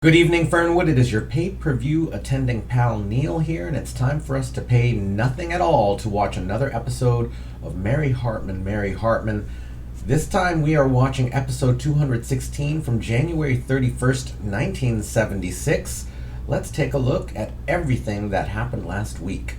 Good evening, Fernwood. It is your pay-per-view attending pal Neil here, and it's time for us to pay nothing at all to watch another episode of Mary Hartman, Mary Hartman. This time we are watching episode 216 from January 31st, 1976. Let's take a look at everything that happened last week.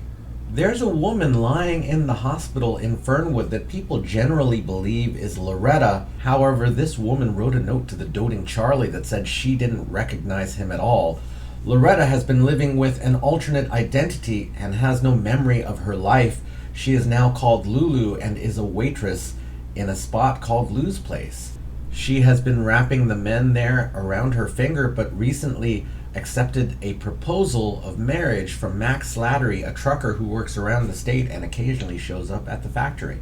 There's a woman lying in the hospital in Fernwood that people generally believe is Loretta. However, this woman wrote a note to the doting Charlie that said she didn't recognize him at all. Loretta has been living with an alternate identity and has no memory of her life. She is now called Lulu and is a waitress in a spot called Lou's Place. She has been wrapping the men there around her finger, but recently accepted a proposal of marriage from Max Slattery, a trucker who works around the state and occasionally shows up at the factory.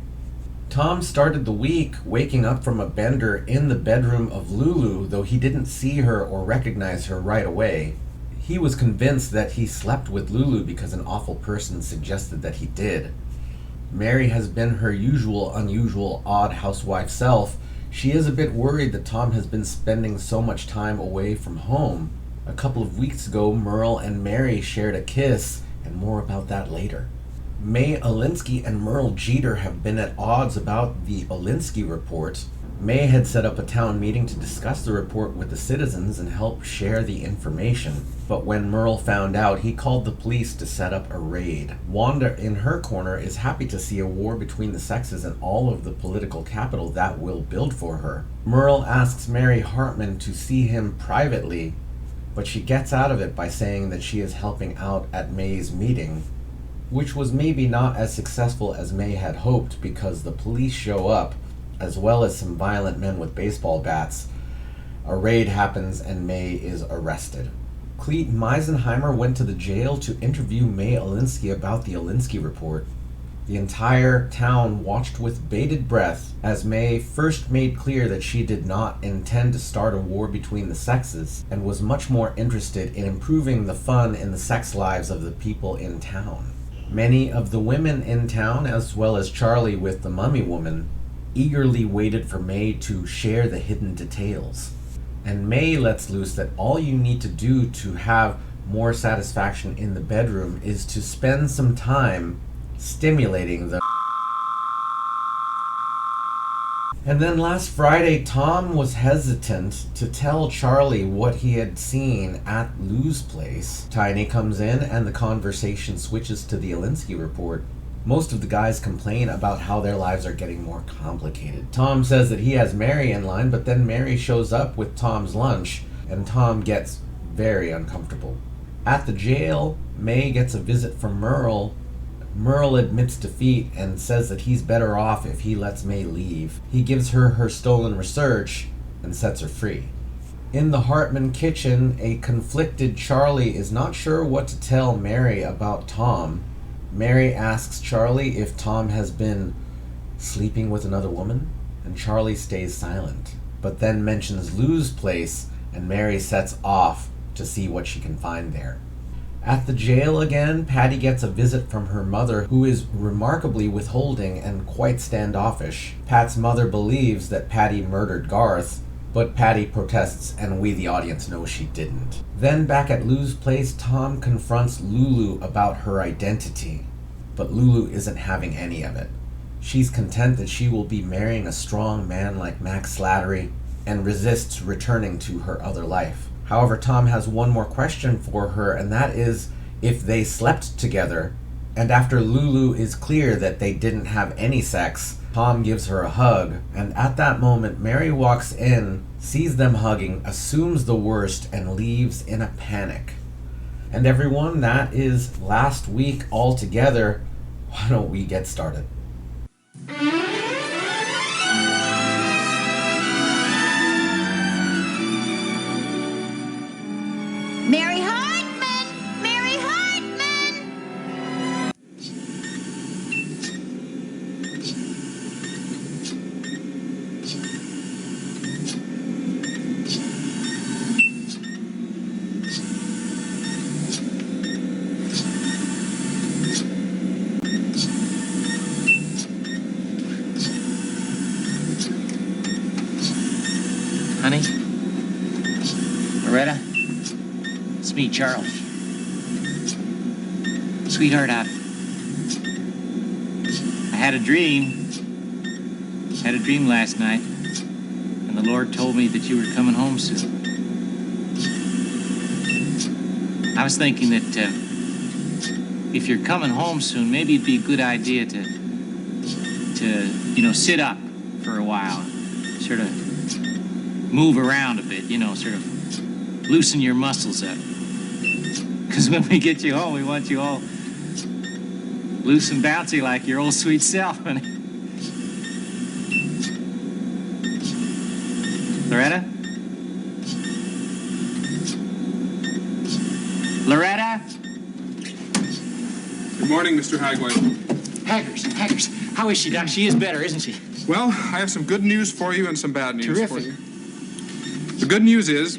Tom started the week waking up from a bender in the bedroom of Lulu, though he didn't see her or recognize her right away. He was convinced that he slept with Lulu because an awful person suggested that he did. Mary has been her unusual, odd housewife self. She is a bit worried that Tom has been spending so much time away from home. A couple of weeks ago, Merle and Mary shared a kiss, and more about that later. May Alinsky and Merle Jeter have been at odds about the Alinsky report. May had set up a town meeting to discuss the report with the citizens and help share the information. But when Merle found out, he called the police to set up a raid. Wanda, in her corner, is happy to see a war between the sexes and all of the political capital that will build for her. Merle asks Mary Hartman to see him privately, but she gets out of it by saying that she is helping out at May's meeting, which was maybe not as successful as May had hoped because the police show up, as well as some violent men with baseball bats. A raid happens and May is arrested. Clete Meisenheimer went to the jail to interview May Alinsky about the Alinsky report. The entire town watched with bated breath as May first made clear that she did not intend to start a war between the sexes and was much more interested in improving the fun in the sex lives of the people in town. Many of the women in town, as well as Charlie with the mummy woman, eagerly waited for May to share the hidden details. And May lets loose that all you need to do to have more satisfaction in the bedroom is to spend some time stimulating the. And then last Friday, Tom was hesitant to tell Charlie what he had seen at Lou's Place. Tiny comes in and the conversation switches to the Alinsky report. Most of the guys complain about how their lives are getting more complicated. Tom says that he has Mary in line, but then Mary shows up with Tom's lunch and Tom gets very uncomfortable. At the jail, May gets a visit from Merle. Merle admits defeat and says that he's better off if he lets May leave. He gives her her stolen research and sets her free. In the Hartman kitchen, a conflicted Charlie is not sure what to tell Mary about Tom. Mary asks Charlie if Tom has been sleeping with another woman, and Charlie stays silent, but then mentions Lou's Place, and Mary sets off to see what she can find there. At the jail again, Patty gets a visit from her mother, who is remarkably withholding and quite standoffish. Pat's mother believes that Patty murdered Garth, but Patty protests and we the audience know she didn't. Then back at Lou's Place, Tom confronts Lulu about her identity, but Lulu isn't having any of it. She's content that she will be marrying a strong man like Max Slattery and resists returning to her other life. However, Tom has one more question for her, and that is if they slept together. And after Lulu is clear that they didn't have any sex, Tom gives her a hug, and at that moment, Mary walks in, sees them hugging, assumes the worst, and leaves in a panic. And everyone, that is last week altogether. Why don't we get started? Mary Hartman! Mary Hartman! Honey? Loretta? me, Charlie. Sweetheart, I had a dream. Had a dream last night, and the Lord told me that you were coming home soon. I was thinking that if you're coming home soon, maybe it'd be a good idea to sit up for a while, sort of move around a bit, sort of loosen your muscles up. Because when we get you home, we want you all loose and bouncy like your old sweet self, honey. Loretta? Loretta? Good morning, Mr. Hagway. Haggers. How is she, Doc? She is better, isn't she? Well, I have some good news for you and some bad news Terrific. for you. The good news is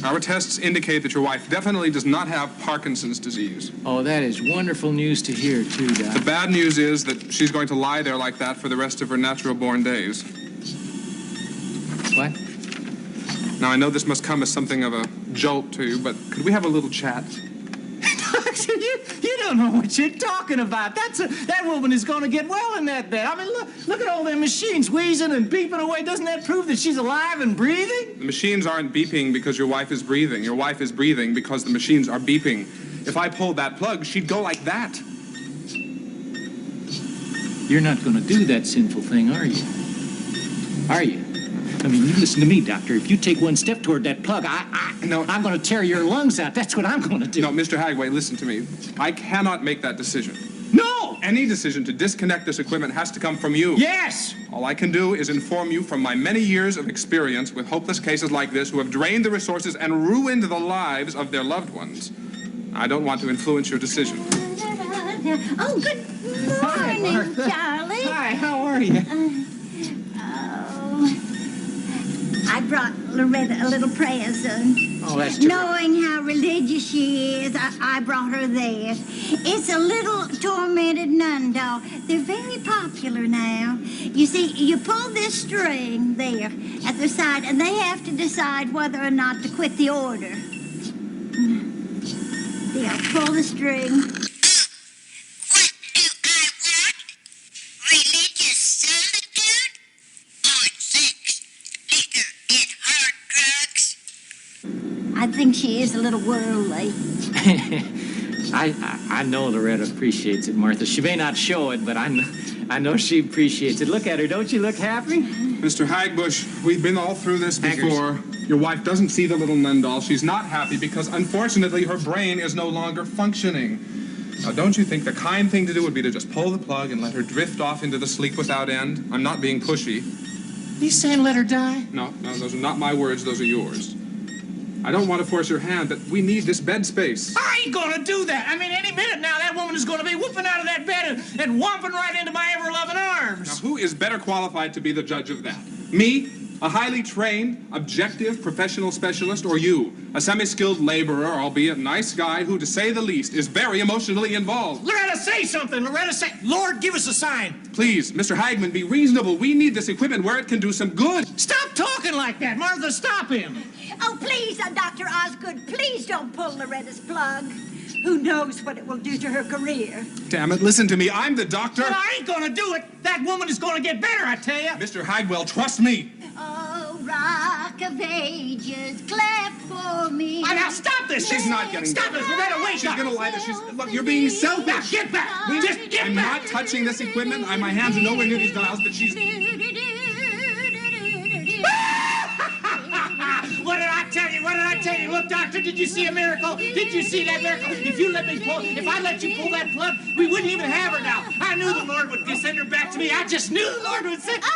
our tests indicate that your wife definitely does not have Parkinson's disease. Oh, that is wonderful news to hear, too, Doc. The bad news is that she's going to lie there like that for the rest of her natural-born days. What? Now, I know this must come as something of a jolt to you, but could we have a little chat? You don't know what you're talking about. That woman is going to get well in that bed. I mean, look at all them machines wheezing and beeping away. Doesn't that prove that she's alive and breathing? The machines aren't beeping because your wife is breathing. Your wife is breathing because the machines are beeping. If I pulled that plug, she'd go like that. You're not going to do that sinful thing, are you? Are you? I mean, you listen to me, Doctor. If you take one step toward that plug, No. I'm going to tear your lungs out. That's what I'm going to do. No, Mr. Hagway, listen to me. I cannot make that decision. No! Any decision to disconnect this equipment has to come from you. Yes! All I can do is inform you from my many years of experience with hopeless cases like this who have drained the resources and ruined the lives of their loved ones. I don't want to influence your decision. Oh, good Hi, morning, Martha. Charlie. Hi, how are you? I brought Loretta a little present. Oh, that's terrific. Knowing how religious she is, I brought her this. It's a little tormented nun doll. They're very popular now. You see, you pull this string there at their side, and they have to decide whether or not to quit the order. There, pull the string. What do I want? Religious servitude? Or sex, liquor, and hard drugs? I think she is a little worldly. I know Loretta appreciates it, Martha. She may not show it, but I know she appreciates it. Look at her. Don't you look happy? Mr. Hagbush, we've been all through this Haggers. before. Your wife doesn't see the little nun doll. She's not happy because, unfortunately, her brain is no longer functioning. Now, don't you think the kind thing to do would be to just pull the plug and let her drift off into the sleep without end? I'm not being pushy. You saying let her die? No, those are not my words. Those are yours. I don't want to force your hand, but we need this bed space. I ain't gonna do that. I mean, any minute now, that woman is gonna be whooping out of that bed and whomping right into my ever-loving arms. Now, who is better qualified to be the judge of that? Me, a highly trained, objective professional specialist, or you, a semi-skilled laborer, albeit nice guy who, to say the least, is very emotionally involved? Loretta, say something. Loretta, say... Lord, give us a sign. Please, Mr. Hagman, be reasonable. We need this equipment where it can do some good. Stop talking like that. Martha, stop him. Oh, please, Dr. Osgood, please don't pull Loretta's plug. Who knows what it will do to her career? Damn it, listen to me. I'm the doctor. But I ain't gonna do it. That woman is gonna get better, I tell you. Mr. Hagwell, trust me. Oh, Rock of Ages, clap for me. Now stop this. She's not getting Stop better. this. Loretta, wait. She's gonna lie that look, you're being selfish. Now, get back. Just get I'm back. not touching this equipment. My hands are nowhere near these dials, but she's... What did I tell you? What did I tell you? Look, doctor, did you see a miracle? Did you see that miracle? If I let you pull that plug, we wouldn't even have her now. I knew the Lord would send her back to me. I just knew the Lord would send her.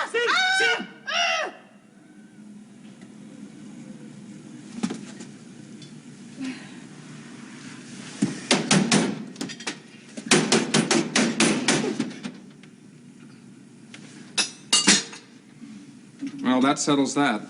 Well, that settles that.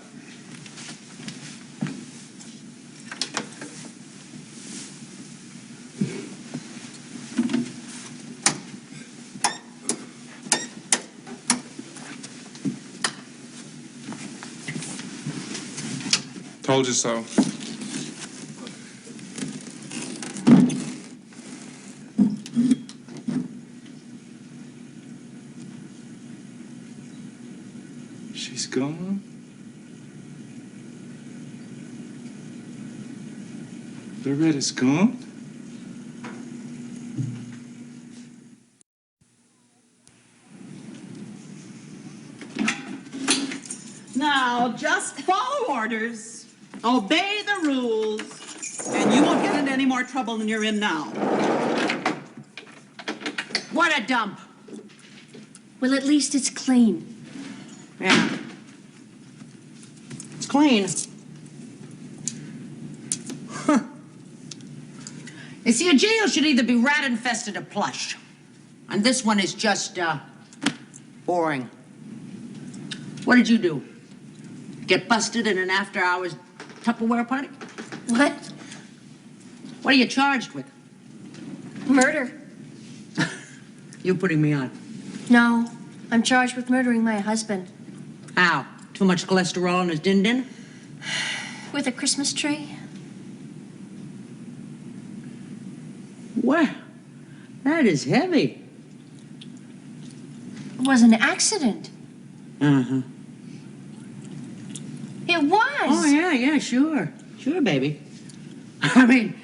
Told you so. gone? Loretta's gone? Now, just follow orders, obey the rules, and you won't get into any more trouble than you're in now. What a dump. Well, at least it's clean. Yeah. It's clean. Huh. You see, a jail should either be rat-infested or plush. And this one is just, boring. What did you do? Get busted in an after-hours Tupperware party? What? What are you charged with? Murder. You putting me on. No, I'm charged with murdering my husband. How? Too much cholesterol in his din-din? With a Christmas tree. Well, that is heavy. It was an accident. Uh-huh. It was. Oh, yeah, sure. Sure, baby. I mean,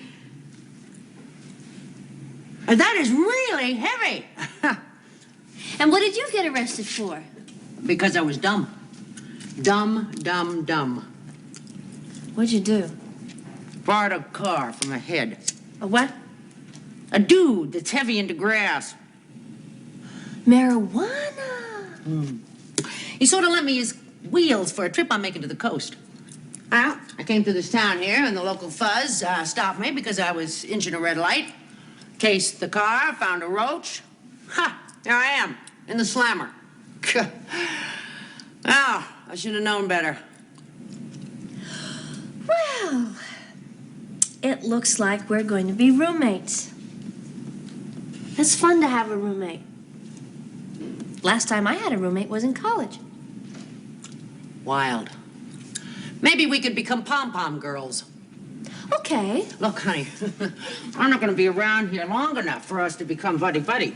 that is really heavy. And what did you get arrested for? Because I was dumb. Dumb. What'd you do? Borrowed a car from a head. A what? A dude that's heavy into grass. Marijuana. He sort of lent me his wheels for a trip I'm making to the coast. Well, I came through this town here, and the local fuzz stopped me because I was inching a red light. Cased the car, found a roach. Ha! Here I am, in the slammer. Oh, I should have known better. Well, it looks like we're going to be roommates. It's fun to have a roommate. Last time I had a roommate was in college. Wild. Maybe we could become pom-pom girls. Okay. Look, honey, I'm not going to be around here long enough for us to become buddy-buddy.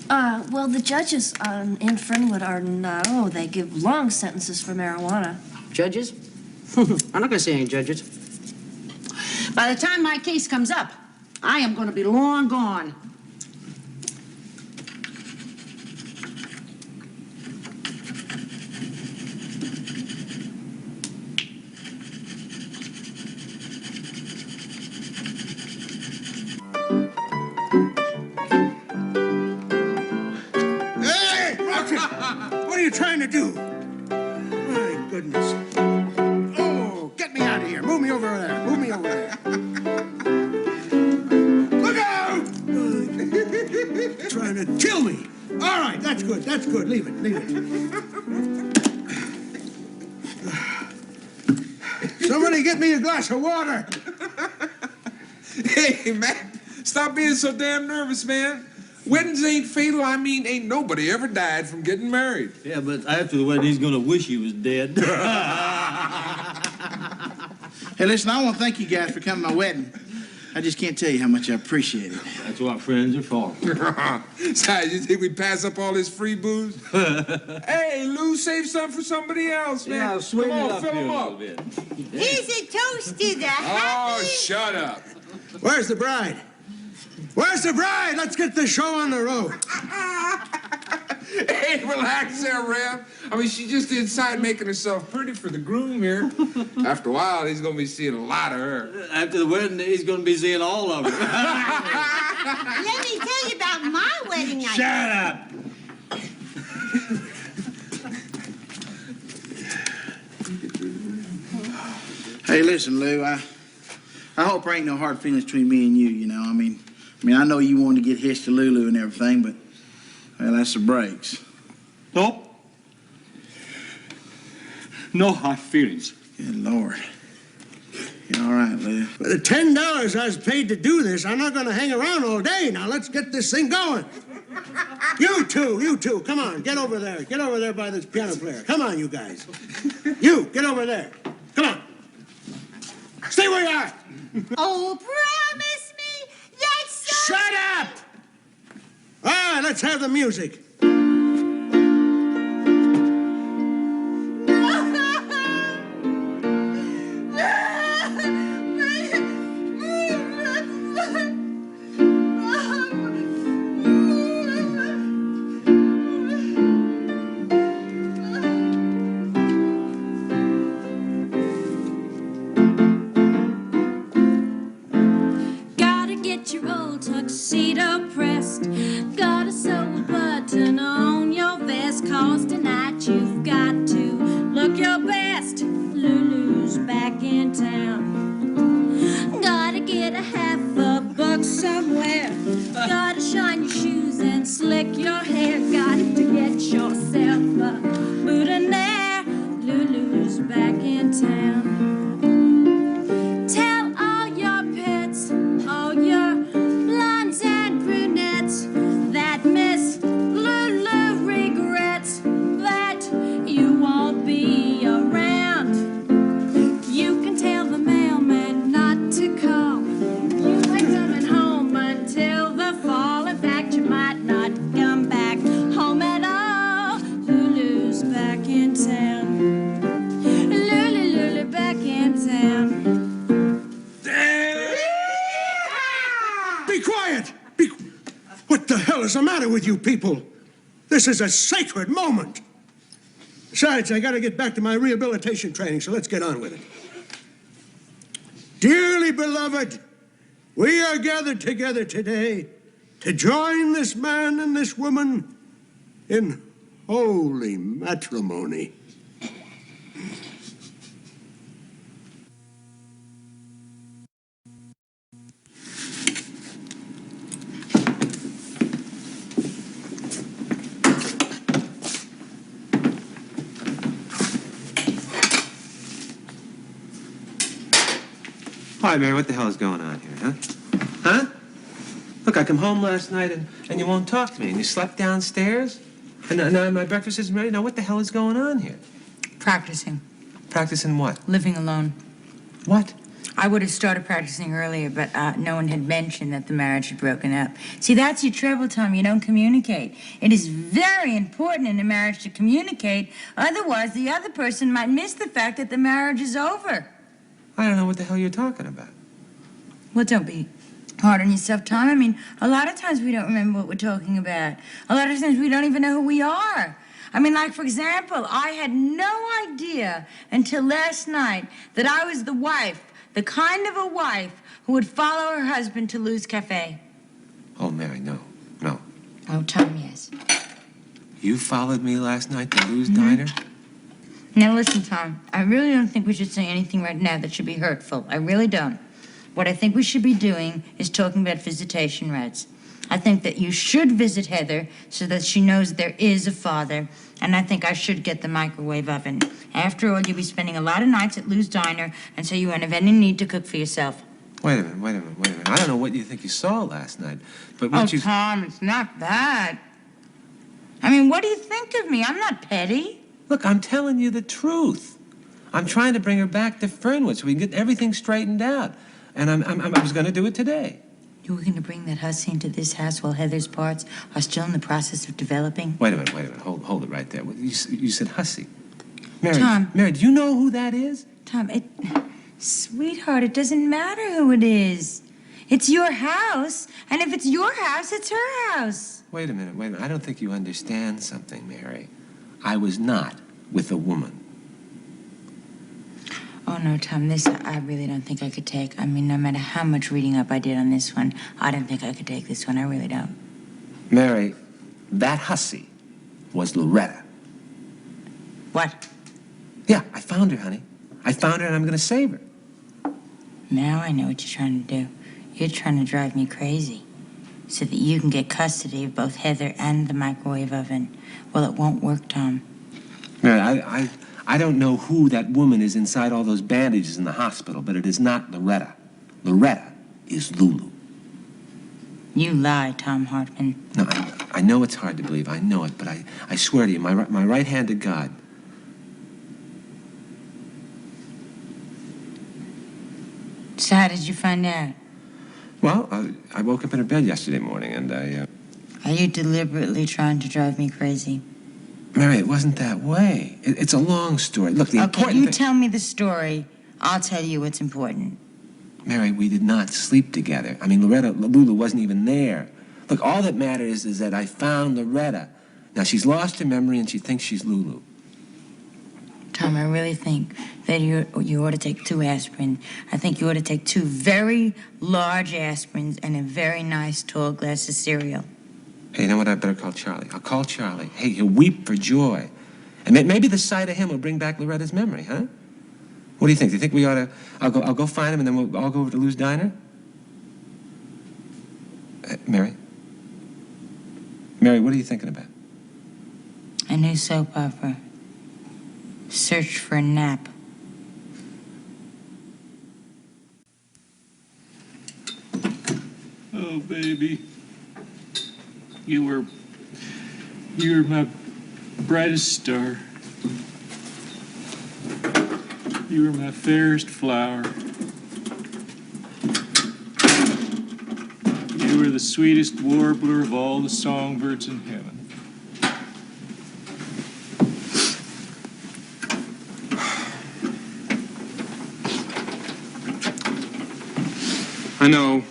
Well, the judges in Fernwood are no, they give long sentences for marijuana. Judges? I'm not going to say any judges. By the time my case comes up, I am going to be long gone. What are you trying to do? My goodness. Oh, get me out of here. Move me over there. Move me over there. Look out! Trying to kill me. All right, that's good. That's good. Leave it. Leave it. Somebody get me a glass of water. Hey, man, stop being so damn nervous, man. Weddings ain't fatal. I mean, ain't nobody ever died from getting married. Yeah, but after the wedding, he's gonna wish he was dead. Hey, listen, I want to thank you guys for coming to my wedding. I just can't tell you how much I appreciate it. That's what friends are for. Sorry, you think we'd pass up all this free booze? Hey, Lou, save some for somebody else, man. Yeah, sweeten Come it on, up fill here them a up. little bit. Here's a toast to the Oh, happy... shut up. Where's the bride? Where's the bride? Let's get the show on the road. Hey, relax there, Ram. I mean, she's just inside making herself pretty for the groom here. After a while, he's going to be seeing a lot of her. After the wedding, he's gonna be seeing all of her. Let me tell you about my wedding night. Shut up! Hey, listen, Lou, I hope there ain't no hard feelings between me and you, you know. I mean, I know you wanted to get hitched to Lulu and everything, but, well, that's the breaks. Nope. No hard feelings. Good Lord. You all right, Lou? For the $10 I was paid to do this, I'm not going to hang around all day. Now, let's get this thing going. You two, come on, get over there. Get over there by this piano player. Come on, you guys. You, get over there. Come on. Stay where you are. Oh, promise me that's so... Shut up! All right, let's have the music. town. Gotta get a $50 somewhere. Gotta shine your shoes and slick your hair. Got to get yourself a boutonniere. Lulu's back in town. Tell all your pets, all your blondes and brunettes, that Miss Lulu regrets that you won't be around. You can tell the mailman not to call. You ain't coming home until the fall. In fact, you might not come back home at all. Lulu's back in town. Lulu back in town. Be quiet! What the hell is the matter with you people? This is a sacred moment. Besides, I gotta get back to my rehabilitation training, so let's get on with it. Dearly beloved, we are gathered together today to join this man and this woman in holy matrimony. Hi, Mary, what the hell is going on here, huh? Huh? Look, I come home last night and you won't talk to me, and you slept downstairs? And now my breakfast isn't ready? Now, what the hell is going on here? Practicing. Practicing what? Living alone. What? I would have started practicing earlier, but no one had mentioned that the marriage had broken up. See, that's your trouble, Tom. You don't communicate. It is very important in a marriage to communicate. Otherwise, the other person might miss the fact that the marriage is over. I don't know what the hell you're talking about. Well, don't be hard on yourself, Tom. I mean, a lot of times we don't remember what we're talking about. A lot of times we don't even know who we are. I mean, like, for example, I had no idea until last night that I was the wife, the kind of a wife who would follow her husband to Lou's Cafe. Oh, Mary, no. Oh, Tom, yes. You followed me last night to Lou's Diner? Now, listen, Tom, I really don't think we should say anything right now that should be hurtful. I really don't. What I think we should be doing is talking about visitation rights. I think that you should visit Heather so that she knows there is a father, and I think I should get the microwave oven. After all, you'll be spending a lot of nights at Lou's Diner, and so you won't have any need to cook for yourself. Wait a minute. I don't know what you think you saw last night, but what you... Tom, it's not that. I mean, what do you think of me? I'm not petty. Look, I'm telling you the truth. I'm trying to bring her back to Fernwood so we can get everything straightened out. And I was going to do it today. You were going to bring that hussy into this house while Heather's parts are still in the process of developing? Wait a minute. Hold it right there. You said hussy. Mary, Tom. Mary, do you know who that is? Tom, sweetheart, it doesn't matter who it is. It's your house, and if it's your house, it's her house. Wait a minute. I don't think you understand something, Mary. I was not with a woman. Oh, no, Tom, this I really don't think I could take. I mean, no matter how much reading up I did on this one, I don't think I could take this one. I really don't. Mary, that hussy was Loretta. What? Yeah, I found her, honey. I found her, and I'm going to save her. Now I know what you're trying to do. You're trying to drive me crazy so that you can get custody of both Heather and the microwave oven. Well, it won't work, Tom. Mary, I don't know who that woman is inside all those bandages in the hospital, but it is not Loretta. Loretta is Lulu. You lie, Tom Hartman. No, I know it's hard to believe. I know it, but I swear to you, my right hand to God. So how did you find out? Well, I woke up in her bed yesterday morning, and Are you deliberately trying to drive me crazy? Mary, it wasn't that way. It's a long story. Look, the important you thing... tell me the story. I'll tell you what's important. Mary, we did not sleep together. I mean, Lulu wasn't even there. Look, all that matters is that I found Loretta. Now, she's lost her memory, and she thinks she's Lulu. Tom, I really think that you ought to take 2 aspirin. I think you ought to take 2 very large aspirins and a very nice tall glass of cereal. Hey, you know what? I better call Charlie. I'll call Charlie. Hey, he'll weep for joy. And maybe the sight of him will bring back Loretta's memory, huh? What do you think? Do you think we ought to... I'll go find him, and then we'll all go over to Lou's Diner? Mary? Mary, what are you thinking about? A new soap opera. Search for a nap. Oh, baby. You were my brightest star. You were my fairest flower. You were the sweetest warbler of all the songbirds in heaven. I know,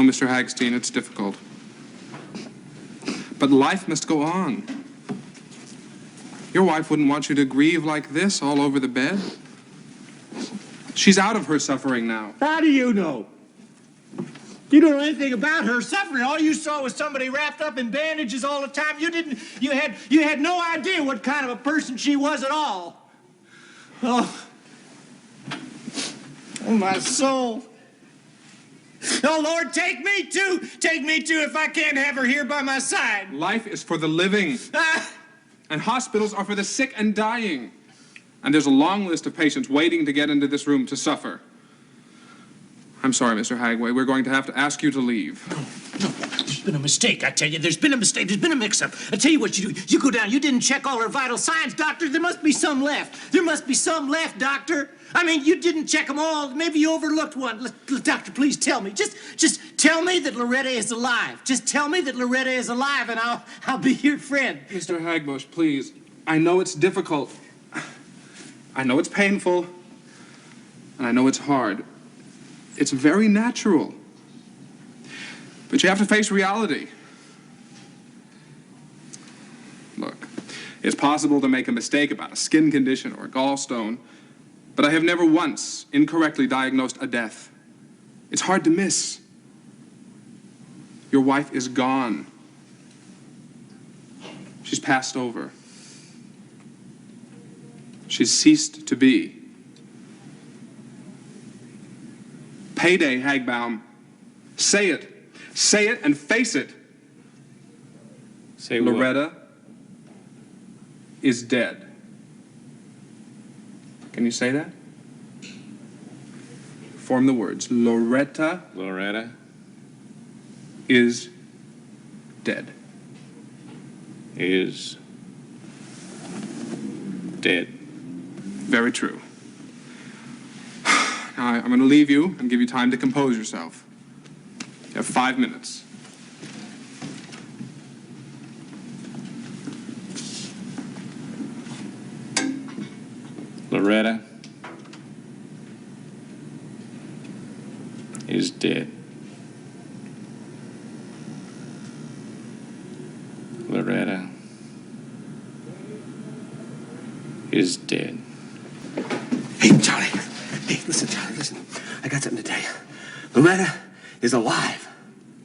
Mr. Hagstein, it's difficult. But life must go on. Your wife wouldn't want you to grieve like this all over the bed. She's out of her suffering now. How do you know? You don't know anything about her suffering. All you saw was somebody wrapped up in bandages all the time. You had no idea what kind of a person she was at all. Oh, my soul. Oh, Lord, take me too if I can't have her here by my side. Life is for the living. And hospitals are for the sick and dying. And there's a long list of patients waiting to get into this room to suffer. I'm sorry, Mr. Hagway. We're going to have to ask you to leave. No, there's been a mistake, I tell you. There's been a mistake. There's been a mix-up. I tell you what you do. You go down. You didn't check all her vital signs, doctor. There must be some left. There must be some left, doctor. I mean, you didn't check them all. Maybe you overlooked one. Doctor, please tell me. Just tell me that Loretta is alive. Just tell me that Loretta is alive, and I'll be your friend. Mr. Hagbush, please. I know it's difficult. I know it's painful. And I know it's hard. It's very natural. But you have to face reality. Look, it's possible to make a mistake about a skin condition or a gallstone, but I have never once incorrectly diagnosed a death. It's hard to miss. Your wife is gone. She's passed over. She's ceased to be. Payday, Hagbaum. Say it. Say it and face it. Say what? Loretta is dead. Can you say that? Form the words. Loretta is dead. Is dead. Very true. Now, I'm going to leave you and give you time to compose yourself. You have 5 minutes. Loretta is dead. Loretta is dead. Hey, Charlie. Hey, listen, Charlie, listen. I got something to tell you. Loretta is alive.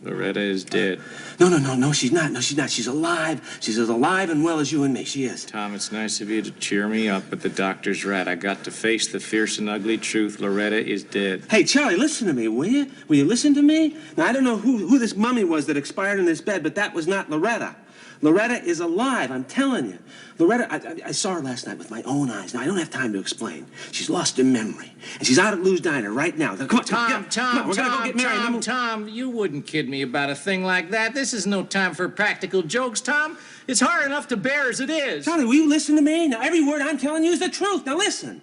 Loretta is dead. No, she's not. No, she's not. She's alive. She's as alive and well as you and me. She is. Tom, it's nice of you to cheer me up, but the doctor's right. I got to face the fierce and ugly truth. Loretta is dead. Hey, Charlie, listen to me, will you? Will you listen to me? Now, I don't know who this mummy was that expired in this bed, but that was not Loretta. Loretta is alive, I'm telling you. Loretta, I saw her last night with my own eyes. Now, I don't have time to explain. She's lost her memory. And she's out at Lou's Diner right now. Come on, Tom, we're gonna go get married. Tom, you wouldn't kid me about a thing like that. This is no time for practical jokes, Tom. It's hard enough to bear as it is. Charlie, will you listen to me? Now, every word I'm telling you is the truth. Now, listen.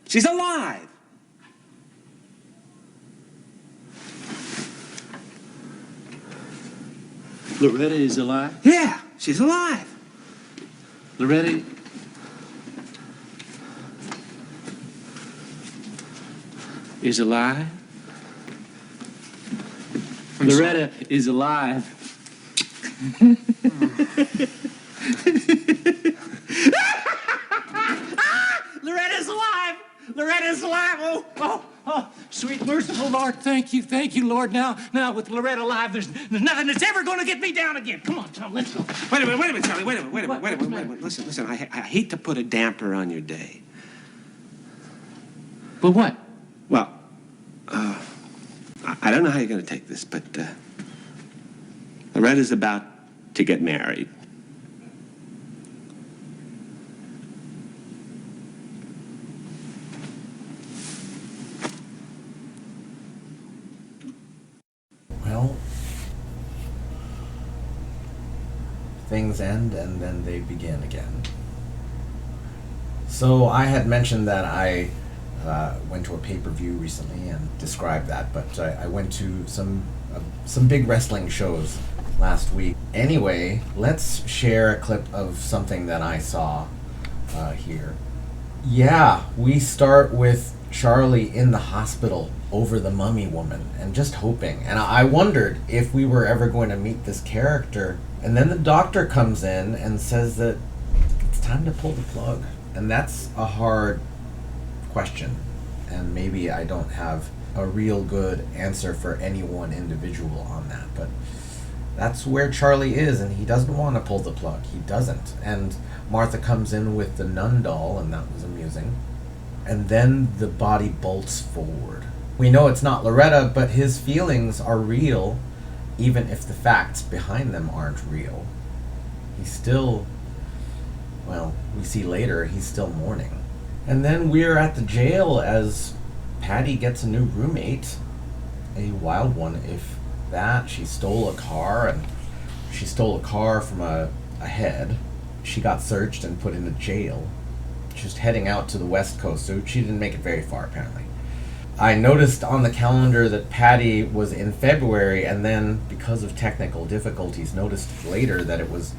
She's alive. Loretta is alive? Yeah, she's alive. Loretta is alive? Loretta is alive. Loretta's alive. Loretta's alive. Oh, sweet merciful Lord, thank you, Lord. Now with Loretta alive, there's nothing that's ever going to get me down again. Come on, Tom, let's go. Wait a minute, Charlie. Wait a minute. Listen. I hate to put a damper on your day. But what? Well, I don't know how you're going to take this, but Loretta's about to get married. Well, things end and then they begin again. So I had mentioned that I went to a pay-per-view recently and described that, but I went to some big wrestling shows last week. Anyway, let's share a clip of something that I saw here. Yeah, we start with Charlie in the hospital over the mummy woman and just hoping. And I wondered if we were ever going to meet this character. And then the doctor comes in and says that it's time to pull the plug. And that's a hard question. And maybe I don't have a real good answer for any one individual on that. But that's where Charlie is, and he doesn't want to pull the plug. He doesn't. And Martha comes in with the nun doll, and that was amusing. And then the body bolts forward. We know it's not Loretta, but his feelings are real, even if the facts behind them aren't real. He's still, well, we see later, he's still mourning. And then we're at the jail as Patty gets a new roommate, a wild one, if that. She stole a car, and she stole a car from a head. She got searched and put into jail. Just heading out to the West Coast, so she didn't make it very far, apparently. I noticed on the calendar that Patty was in February, and then, because of technical difficulties, noticed later that it was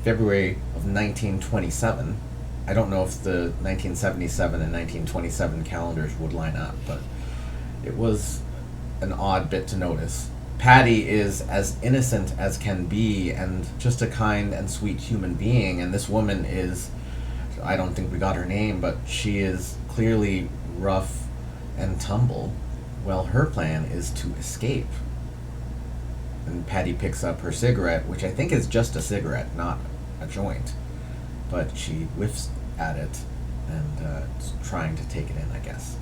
February of 1927. I don't know if the 1977 and 1927 calendars would line up, but it was an odd bit to notice. Patty is as innocent as can be, and just a kind and sweet human being, and this woman is, I don't think we got her name, but she is clearly rough and tumble. Well, her plan is to escape. And Patty picks up her cigarette, which I think is just a cigarette, not a joint. But she whiffs at it and is trying to take it in, I guess.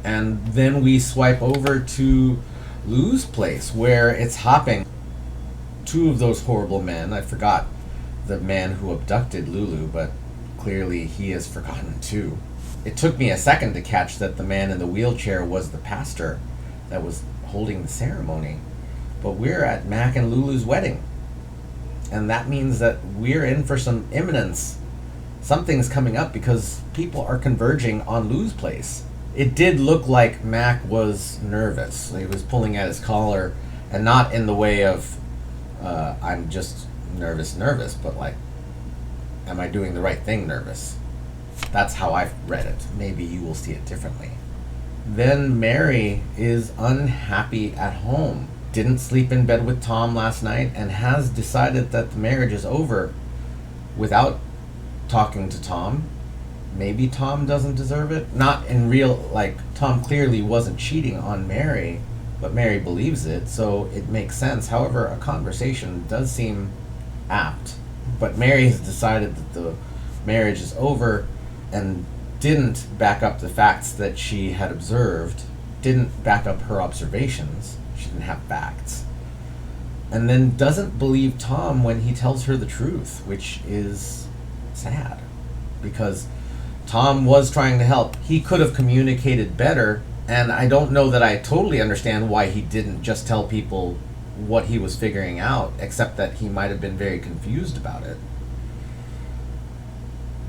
And then we swipe over to Lou's place, where it's hopping. Two of those horrible men. I forgot the man who abducted Lulu, but clearly he is forgotten too. It took me a second to catch that the man in the wheelchair was the pastor that was holding the ceremony. But we're at Mac and Lulu's wedding. And that means that we're in for some imminence. Something's coming up because people are converging on Lou's place. It did look like Mac was nervous. He was pulling at his collar, and not in the way of, I'm just nervous, but like, am I doing the right thing nervous? That's how I've read it. Maybe you will see it differently. Then Mary is unhappy at home. Didn't sleep in bed with Tom last night and has decided that the marriage is over without talking to Tom. Maybe Tom doesn't deserve it. Not in real, like, Tom clearly wasn't cheating on Mary, but Mary believes it, so it makes sense. However, a conversation does seem apt. But Mary has decided that the marriage is over and didn't back up the facts that she had observed, didn't back up her observations. She didn't have facts. And then doesn't believe Tom when he tells her the truth, which is sad, because Tom was trying to help. He could have communicated better, and I don't know that I totally understand why he didn't just tell people what he was figuring out, except that he might have been very confused about it.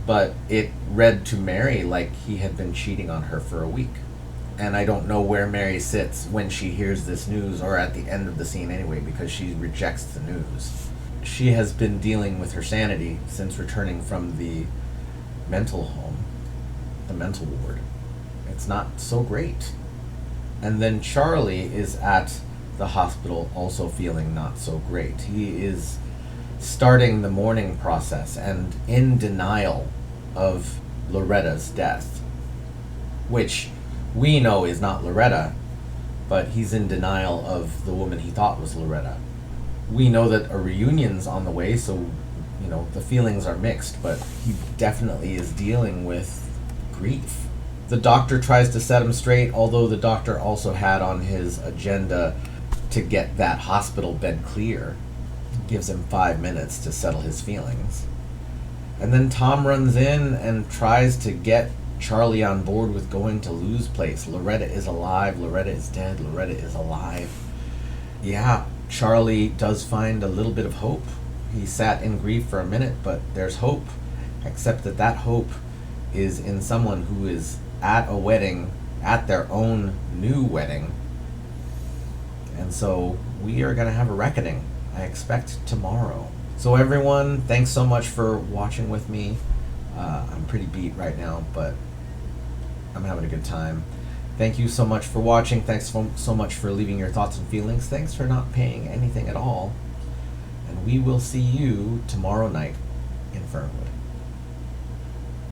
But it read to Mary like he had been cheating on her for a week. And I don't know where Mary sits when she hears this news, or at the end of the scene anyway, because she rejects the news. She has been dealing with her sanity since returning from the mental home, the mental ward. It's not so great. And then Charlie is at the hospital also feeling not so great. He is starting the mourning process and in denial of Loretta's death. which we know is not Loretta, but he's in denial of the woman he thought was Loretta. We know that a reunion's on the way, so, you know, the feelings are mixed, but he definitely is dealing with grief. The doctor tries to set him straight, although the doctor also had on his agenda to get that hospital bed clear. Gives him 5 minutes to settle his feelings. And then Tom runs in and tries to get Charlie on board with going to Lou's place. Loretta is alive, Loretta is dead, Loretta is alive. Yeah, Charlie does find a little bit of hope. He sat in grief for a minute, but there's hope. Except that that hope is in someone who is at a wedding, at their own new wedding. And so we are going to have a reckoning, I expect, tomorrow. So everyone, thanks so much for watching with me. I'm pretty beat right now, but I'm having a good time. Thank you so much for watching. Thanks so much for leaving your thoughts and feelings. Thanks for not paying anything at all. And we will see you tomorrow night in Fernwood.